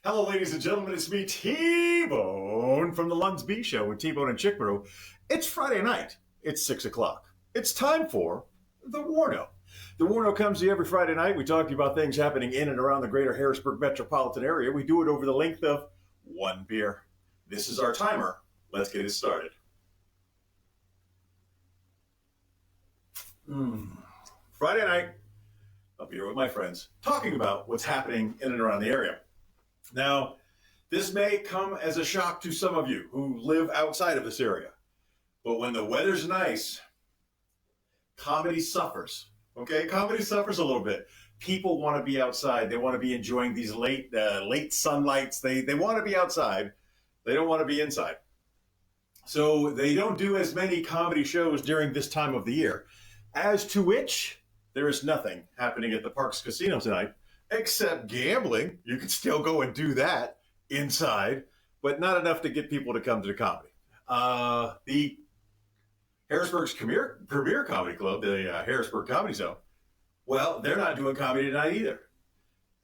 Hello, ladies and gentlemen. It's me, T-Bone, from the Lunds B Show with T-Bone and Chick Brew. It's Friday night. It's 6 o'clock. It's time for the WARNO. The WARNO comes to you every Friday night. We talk to you about things happening in and around the greater Harrisburg metropolitan area. We do it over the length of one beer. This is our timer. Let's get it started. Friday night, I'll be here with my friends, talking about what's happening in and around the area. Now, this may come as a shock to some of you who live outside of this area, but when the weather's nice, comedy suffers. Okay, comedy suffers a little bit. People want to be outside. They want to be enjoying these late sunlights. They want to be outside. They don't want to be inside. So they don't do as many comedy shows during this time of the year. As to which, there is nothing happening at the Parks Casino tonight except gambling. You can still go and do that inside, but not enough to get people to come to the comedy. The Harrisburg's premier comedy club, the Harrisburg Comedy Zone, well, they're not doing comedy tonight either.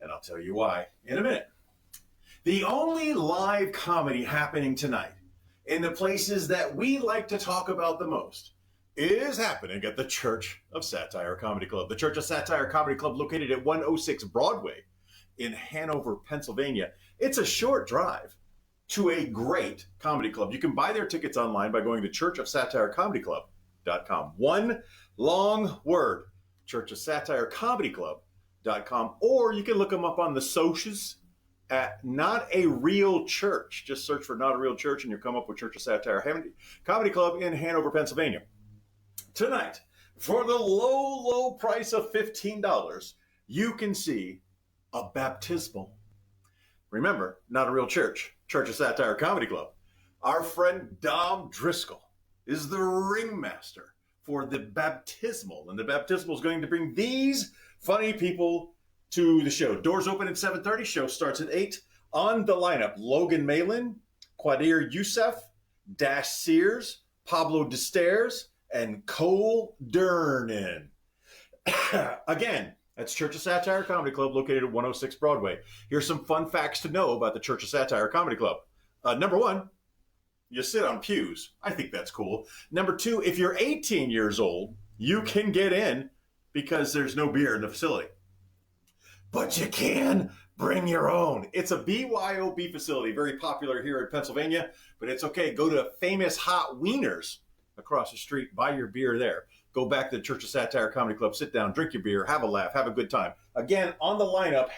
And I'll tell you why in a minute. The only live comedy happening tonight in the places that we like to talk about the most is happening at the Church of Satire Comedy Club. The Church of Satire Comedy Club, located at 106 Broadway in Hanover, Pennsylvania. It's a short drive to a great comedy club. You can buy their tickets online by going to churchofsatirecomedyclub.com. One long word, churchofsatirecomedyclub.com, or you can look them up on the socials at Not a Real Church. Just search for Not a Real Church and you'll come up with Church of Satire Comedy Club in Hanover, Pennsylvania. Tonight, for the low price of $15, you can see a baptismal. Remember, Not a Real Church, Church of Satire Comedy Club. Our friend Dom Driscoll is the ringmaster for the baptismal, and the baptismal is going to bring these funny people to the show. Doors open at 7:30, show starts at 8. On the lineup, Logan Malin, Quadir Youssef, Dash Sears, Pablo Destairs, and Cole Durnin. Again, that's Church of Satire Comedy Club, located at 106 Broadway. Here's some fun facts to know about the Church of Satire Comedy Club. Number one, you sit on pews. I think that's cool. Number two, if you're 18 years old, you can get in because there's no beer in the facility. But you can bring your own. It's a BYOB facility, very popular here in Pennsylvania, but it's okay. Go to Famous Hot Wieners across the street, buy your beer there. Go back to the Church of Satire Comedy Club, sit down, drink your beer, have a laugh, have a good time. Again, on the lineup,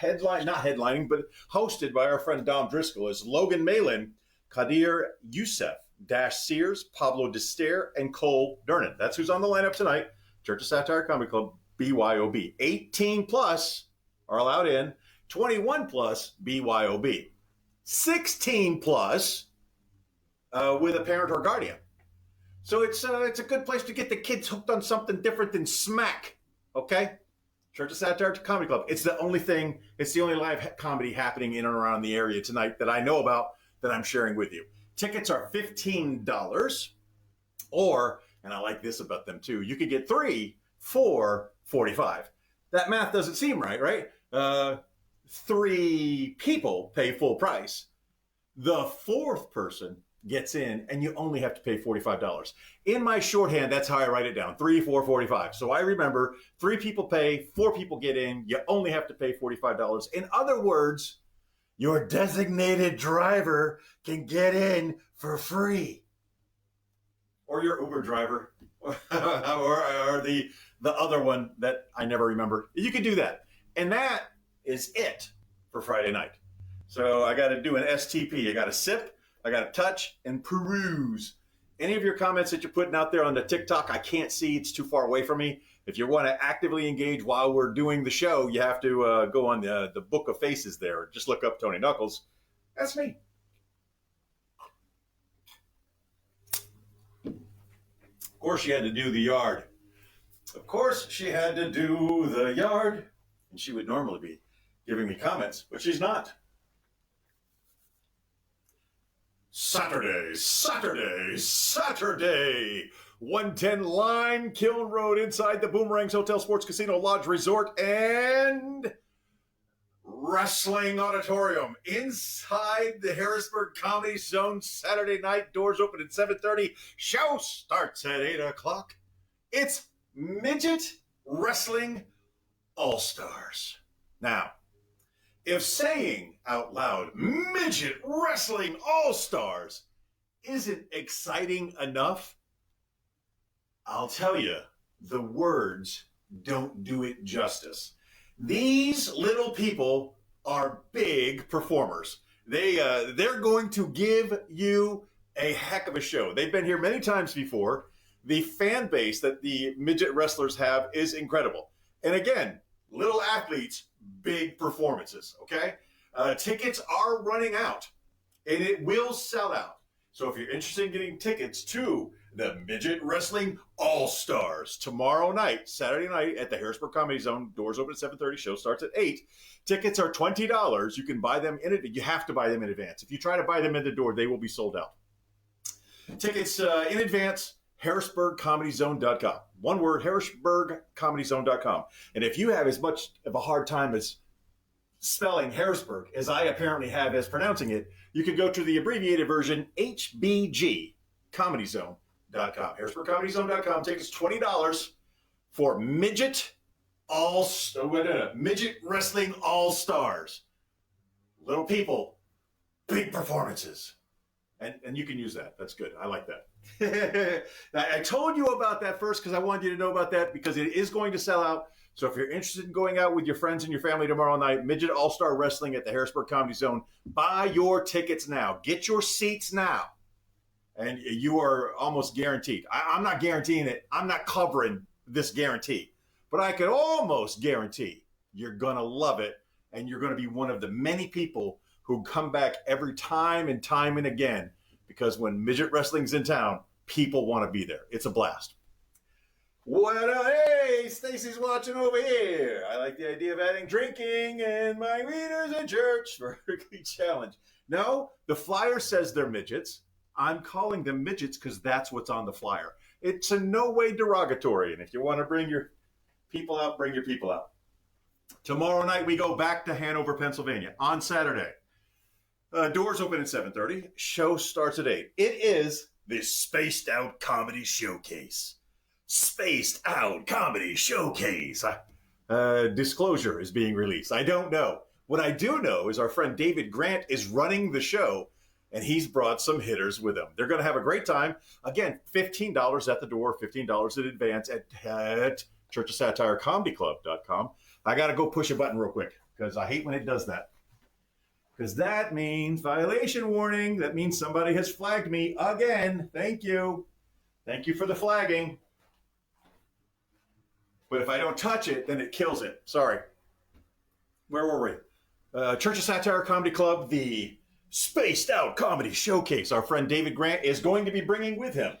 not headlining, but hosted by our friend Dom Driscoll, is Logan Malin, Qadir Youssef, Dash Sears, Pablo Destaire, and Cole Durnin. That's who's on the lineup tonight. Church of Satire Comedy Club, BYOB. 18 plus are allowed in, 21 plus BYOB. 16 plus with a parent or guardian. So it's a good place to get the kids hooked on something different than smack, okay? Church of Satire Comedy Club. It's the only live comedy happening in and around the area tonight that I know about that I'm sharing with you. Tickets are $15, or, and I like this about them too, you could get 3 for $45. That math doesn't seem right? 3 people pay full price. The 4th person gets in, and you only have to pay $45. In my shorthand, that's how I write it down, 3, 4, 45. So I remember 3 people pay, 4 people get in, you only have to pay $45. In other words, your designated driver can get in for free. Or your Uber driver, or the other one that I never remember. You can do that. And that is it for Friday night. So I got to do an STP. I got to sip, I got to touch and peruse. Any of your comments that you're putting out there on the TikTok, I can't see. It's too far away from me. If you want to actively engage while we're doing the show, you have to go on the Book of Faces there. Just look up Tony Knuckles. That's me. Of course, she had to do the yard. Of course, she had to do the yard. And she would normally be giving me comments, but she's not. Saturday, 110 Lime Kiln Road inside the Boomerangs Hotel Sports Casino Lodge Resort and Wrestling Auditorium inside the Harrisburg Comedy Zone Saturday night. Doors open at 7:30. Show starts at 8 o'clock. It's Midget Wrestling All-Stars. Now, if saying out loud, Midget Wrestling All-Stars isn't exciting enough, I'll tell you, the words don't do it justice. These little people are big performers. They're going to give you a heck of a show. They've been here many times before. The fan base that the midget wrestlers have is incredible. And again, little athletes, big performances, okay? Tickets are running out, and it will sell out. So if you're interested in getting tickets to the Midget Wrestling All-Stars tomorrow night, Saturday night at the Harrisburg Comedy Zone, doors open at 7:30, show starts at 8. Tickets are $20. You can buy them you have to buy them in advance. If you try to buy them at the door, they will be sold out. Tickets in advance, harrisburgcomedyzone.com. One word, harrisburgcomedyzone.com. And if you have as much of a hard time as spelling Harrisburg as I apparently have as pronouncing it, you can go to the abbreviated version, hbgcomedyzone.com. harrisburgcomedyzone.com. Tickets $20 for Midget Wrestling All-Stars. Little people, big performances. And you can use that. That's good. I like that. I told you about that first because I wanted you to know about that because it is going to sell out. So if you're interested in going out with your friends and your family tomorrow night, Midget All-Star Wrestling at the Harrisburg Comedy Zone, buy your tickets now. Get your seats now. And you are almost guaranteed. I'm not guaranteeing it. I'm not covering this guarantee. But I could almost guarantee you're going to love it. And you're going to be one of the many people who come back every time and again. Because when Midget Wrestling's in town, people want to be there. It's a blast. Hey, Stacy's watching over here. I like the idea of adding drinking and my readers in church for a weekly challenge. No, the flyer says they're midgets. I'm calling them midgets because that's what's on the flyer. It's in no way derogatory. And if you want to bring your people out, bring your people out. Tomorrow night, we go back to Hanover, Pennsylvania on Saturday. Doors open at 7:30. Show starts at 8. It is the Spaced Out Comedy Showcase. Spaced Out Comedy Showcase. Disclosure is being released. I don't know. What I do know is our friend David Grant is running the show, and he's brought some hitters with him. They're going to have a great time. Again, $15 at the door, $15 in advance at churchofsatirecomedyclub.com. I got to go push a button real quick because I hate when it does that. Because that means violation warning. That means somebody has flagged me again. Thank you. Thank you for the flagging. But if I don't touch it, then it kills it. Sorry. Where were we? Church of Satire Comedy Club, the Spaced Out Comedy Showcase. Our friend David Grant is going to be bringing with him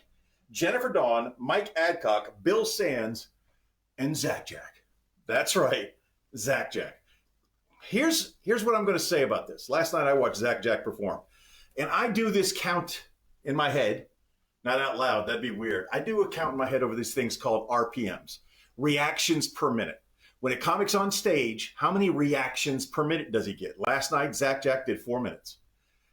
Jennifer Dawn, Mike Adcock, Bill Sands, and Zach Jack. That's right, Zach Jack. Here's what I'm going to say about this. Last night I watched Zach Jack perform, and I do this count in my head, not out loud. That'd be weird. I do a count in my head over these things called RPMs, reactions per minute. When a comic's on stage, how many reactions per minute does he get? Last night, Zach Jack did 4 minutes,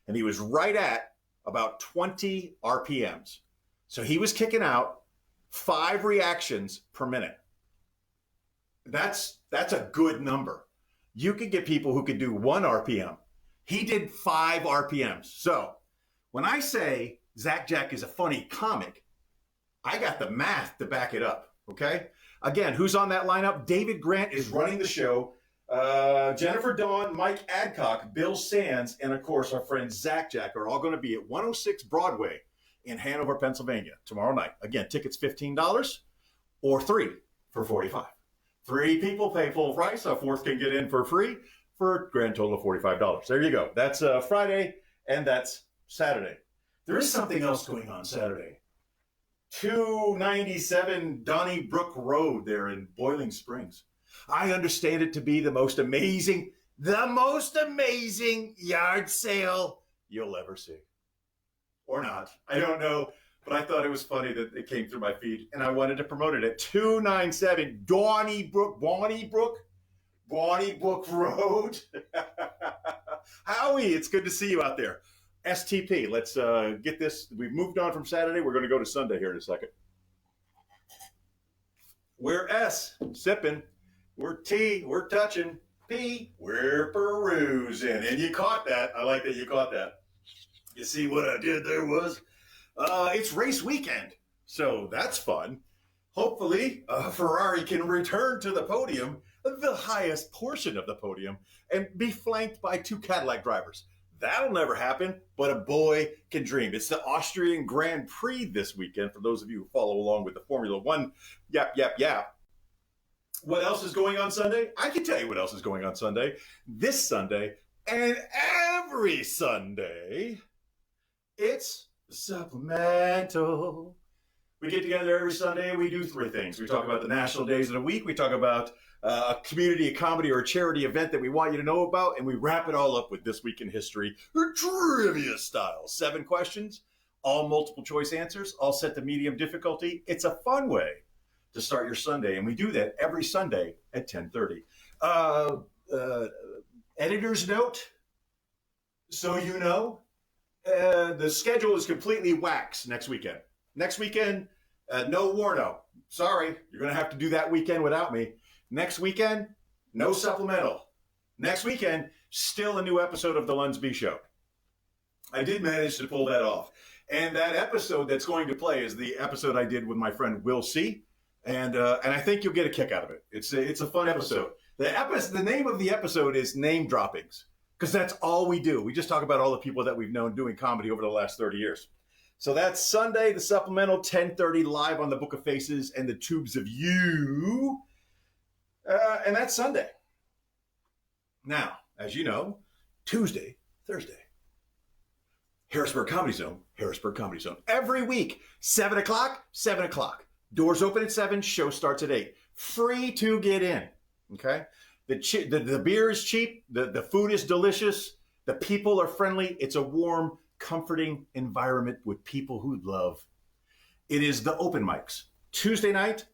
and he was right at about 20 RPMs. So he was kicking out 5 reactions per minute. That's a good number. You could get people who could do 1 RPM. He did 5 RPMs. So when I say Zach Jack is a funny comic, I got the math to back it up, okay? Again, who's on that lineup? David Grant is running the show. Jennifer Dawn, Mike Adcock, Bill Sands, and of course our friend Zach Jack are all going to be at 106 Broadway in Hanover, Pennsylvania tomorrow night. Again, tickets $15 or 3 for $45. 3 people pay full price. A 4th can get in for free for a grand total of $45. There you go. That's Friday and that's Saturday. There is something else going on Saturday. 297 Donnybrook Road there in Boiling Springs. I understand it to be the most amazing yard sale you'll ever see. Or not. I don't know. But I thought it was funny that it came through my feed, and I wanted to promote it at 297 Donnybrook Road. Howie, it's good to see you out there. STP, let's get this. We've moved on from Saturday. We're going to go to Sunday here in a second. We're S, sipping. We're T, we're touching. P, we're perusing. And you caught that. I like that you caught that. You see what I did there was? It's race weekend, so that's fun. Hopefully, Ferrari can return to the podium, the highest portion of the podium, and be flanked by two Cadillac drivers. That'll never happen, but a boy can dream. It's the Austrian Grand Prix this weekend, for those of you who follow along with the Formula One. Yap. What else is going on Sunday? I can tell you what else is going on Sunday. This Sunday and every Sunday, it's supplemental. We get together every Sunday and we do three things. We talk about the national days of the week. We talk about a community, a comedy, or a charity event that we want you to know about. And we wrap it all up with This Week in History, trivia style. 7 questions, all multiple choice answers, all set to medium difficulty. It's a fun way to start your Sunday. And we do that every Sunday at 10:30. Editor's note, so you know, the schedule is completely waxed next weekend. Next weekend, no Warno. Sorry, you're going to have to do that weekend without me. Next weekend, no supplemental. Next weekend, still a new episode of The Lunsby Show. I did manage to pull that off. And that episode that's going to play is the episode I did with my friend Will C. And I think you'll get a kick out of it. It's a fun episode. The name of the episode is Name Droppings, because that's all we do. We just talk about all the people that we've known doing comedy over the last 30 years. So that's Sunday, the supplemental, 10:30, live on the Book of Faces and the Tubes of You. And that's Sunday. Now, as you know, Tuesday, Thursday, Harrisburg Comedy Zone. Every week, 7 o'clock. Doors open at 7, show starts at 8. Free to get in, okay? The beer is cheap, the food is delicious, the people are friendly, it's a warm, comforting environment with people who love. It is the open mics. Tuesday night,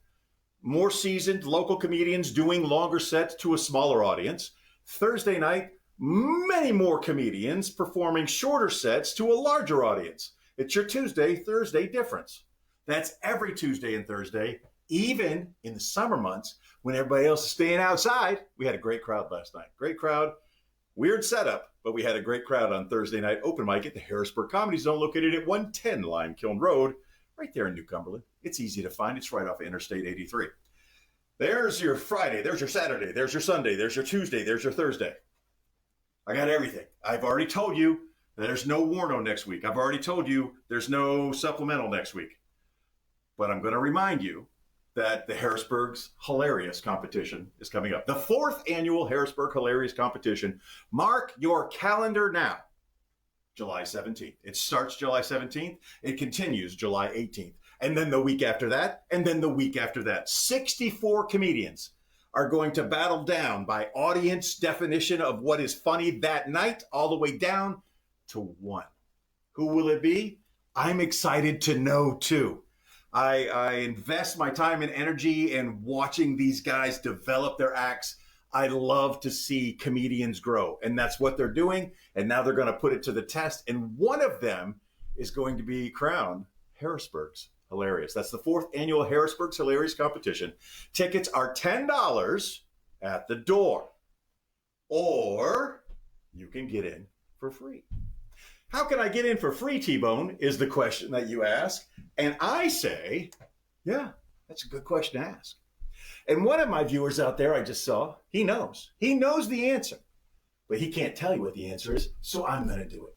more seasoned local comedians doing longer sets to a smaller audience. Thursday night, many more comedians performing shorter sets to a larger audience. It's your Tuesday, Thursday difference. That's every Tuesday and Thursday, even in the summer months when everybody else is staying outside. We had a great crowd last night. Great crowd. Weird setup, but we had a great crowd on Thursday night open mic at the Harrisburg Comedy Zone, located at 110 Lime Kiln Road, right there in New Cumberland. It's easy to find. It's right off of Interstate 83. There's your Friday. There's your Saturday. There's your Sunday. There's your Tuesday. There's your Thursday. I got everything. I've already told you there's no Warno next week. I've already told you there's no supplemental next week. But I'm going to remind you that the Harrisburg's Hilarious competition is coming up. The 4th annual Harrisburg Hilarious competition. Mark your calendar now. July 17th. It starts July 17th. It continues July 18th. And then the week after that, and then the week after that. 64 comedians are going to battle down by audience definition of what is funny that night, all the way down to 1. Who will it be? I'm excited to know too. I invest my time and energy in watching these guys develop their acts. I love to see comedians grow, and that's what they're doing. And now they're going to put it to the test. And one of them is going to be crowned Harrisburg's Hilarious. That's the 4th annual Harrisburg's Hilarious competition. Tickets are $10 at the door, or you can get in for free. How can I get in for free, T-Bone, is the question that you ask. And I say, yeah, that's a good question to ask. And one of my viewers out there I just saw, he knows. He knows the answer, but he can't tell you what the answer is, so I'm going to do it.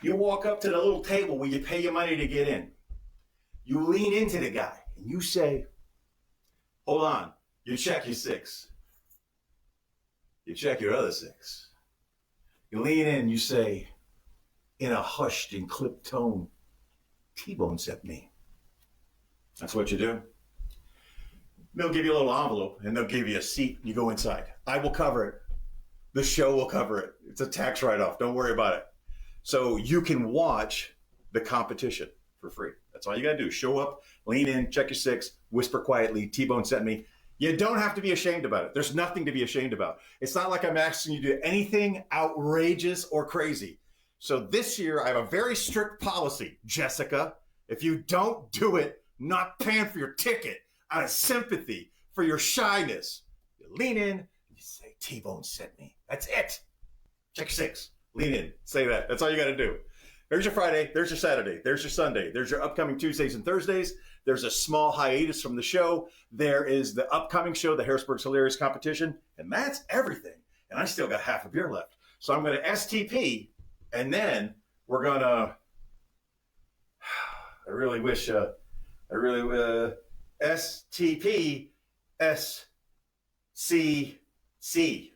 You walk up to the little table where you pay your money to get in. You lean into the guy, and you say, hold on, you check your 6. You check your other 6. You lean in, you say, in a hushed and clipped tone, T-Bone sent me. That's what you do. They'll give you a little envelope and they'll give you a seat. You go inside. I will cover it. The show will cover it. It's a tax write-off. Don't worry about it. So you can watch the competition for free. That's all you got to do. Show up, lean in, check your 6, whisper quietly, T-Bone sent me. You don't have to be ashamed about it. There's nothing to be ashamed about. It's not like I'm asking you to do anything outrageous or crazy. So this year, I have a very strict policy, Jessica. If you don't do it, not paying for your ticket out of sympathy for your shyness, you lean in and you say, T-Bone sent me. That's it. Check 6. Lean in. Say that. That's all you got to do. There's your Friday. There's your Saturday. There's your Sunday. There's your upcoming Tuesdays and Thursdays. There's a small hiatus from the show. There is the upcoming show, the Harrisburg's Hilarious Competition. And that's everything. And I still got half a beer left. So I'm going to STP, and then we're going to, STP, SCC,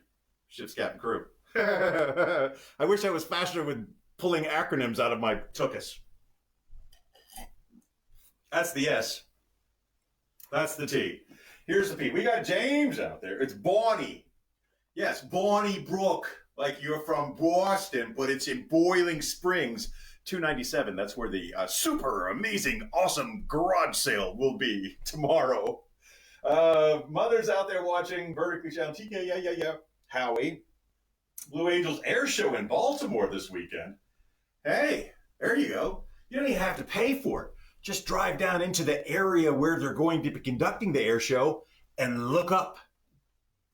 Ship's Captain Crew. I wish I was faster with pulling acronyms out of my tuchus. That's the S. That's the T. Here's the P. We got James out there. It's Bonnie. Yes, Bonnie Brook. Like you're from Boston, but it's in Boiling Springs. 297. That's where the super amazing, awesome garage sale will be tomorrow. Mothers out there watching, vertically challenged. TK, yeah. Howie. Blue Angels Air Show in Baltimore this weekend. Hey, there you go. You don't even have to pay for it. Just drive down into the area where they're going to be conducting the air show and look up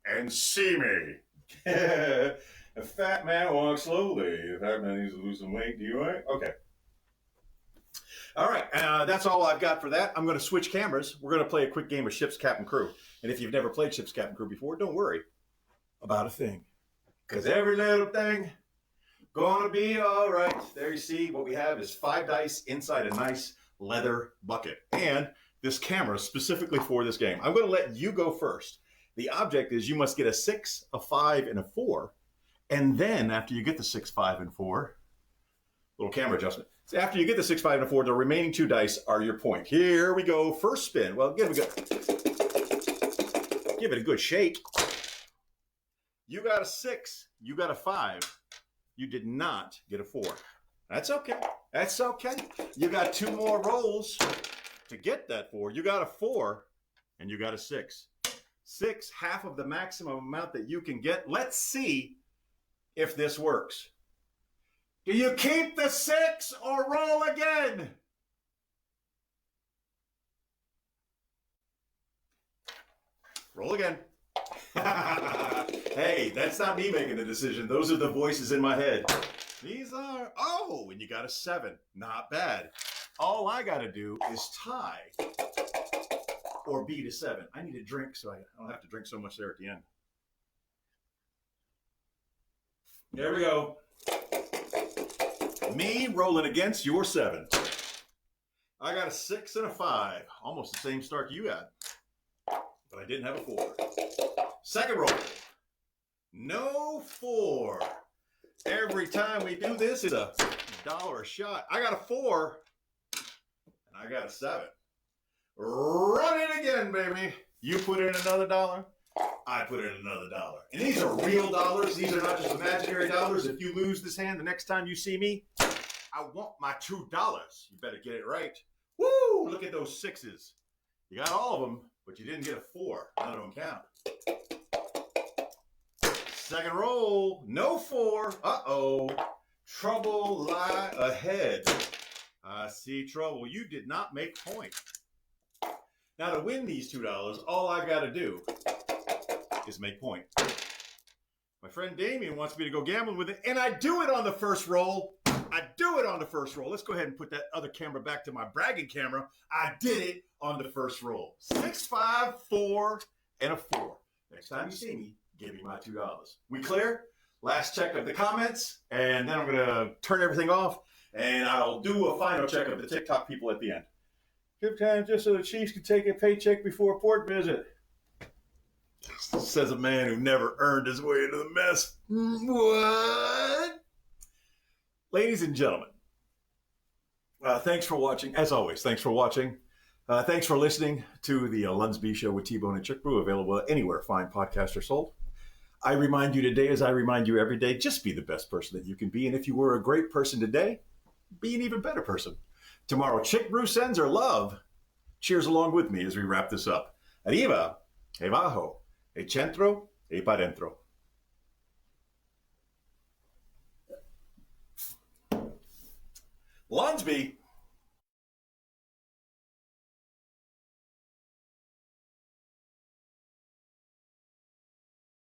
and see me. A fat man walks slowly. A fat man needs to lose some weight. Do you right? Okay. All right. That's all I've got for that. I'm going to switch cameras. We're going to play a quick game of Ship's Captain Crew. And if you've never played Ship's Captain Crew before, don't worry about a thing. Because every little thing gonna be all right. There you see what we have is 5 dice inside a nice leather bucket. And this camera specifically for this game. I'm going to let you go first. The object is you must get a 6, a 5, and a 4. And then after you get the 6, 5, and 4, little camera adjustment. So after you get the 6, 5, and 4, the remaining 2 dice are your point. Here we go. First spin. Well, give it a good shake. You got a 6. You got a 5. You did not get a 4. That's okay. That's okay. You got 2 more rolls to get that 4. You got a 4 and you got a 6. 6, half of the maximum amount that you can get. Let's see if this works. Do you keep the 6 or roll again? Roll again. Hey, that's not me making the decision. Those are the voices in my head. These are, and you got a 7. Not bad. All I got to do is tie or beat a 7. I need a drink so I don't have to drink so much there at the end. There we go. Me rolling against your 7. I got a 6 and a 5. Almost the same start you had. But I didn't have a 4. Second roll. No 4. Every time we do this, it's $1 a shot. I got a 4. And I got a 7. Run it again, baby. You put in another $1. I put in another $1. And these are real dollars. These are not just imaginary dollars. If you lose this hand the next time you see me, I want my $2. You better get it right. Woo! Look at those 6s. You got all of them, but you didn't get a 4. None of them count. Second roll. No 4. Uh-oh. Trouble lie ahead. I see trouble. You did not make point. Now to win these $2, all I got to do is make point. My friend Damien wants me to go gambling with it, and I do it on the first roll. Let's go ahead and put that other camera back to my bragging camera. I did it on the first roll. 6, 5, 4, and a 4. Next time you see me, give me my $2. We clear? Last check of the comments, and then I'm going to turn everything off, and I'll do a final check of the TikTok people at the end. 5 times just so the Chiefs can take a paycheck before a port visit. Says a man who never earned his way into the mess. What? Ladies and gentlemen, thanks for watching. As always, thanks for watching. Thanks for listening to the Lunsby Show with T-Bone and Chick Brew, available anywhere fine podcasts are sold. I remind you today, as I remind you every day, just be the best person that you can be. And if you were a great person today, be an even better person tomorrow. Chick Brew sends her love. Cheers along with me as we wrap this up. Arriba. e bajo, e centro, e para dentro. Lonsby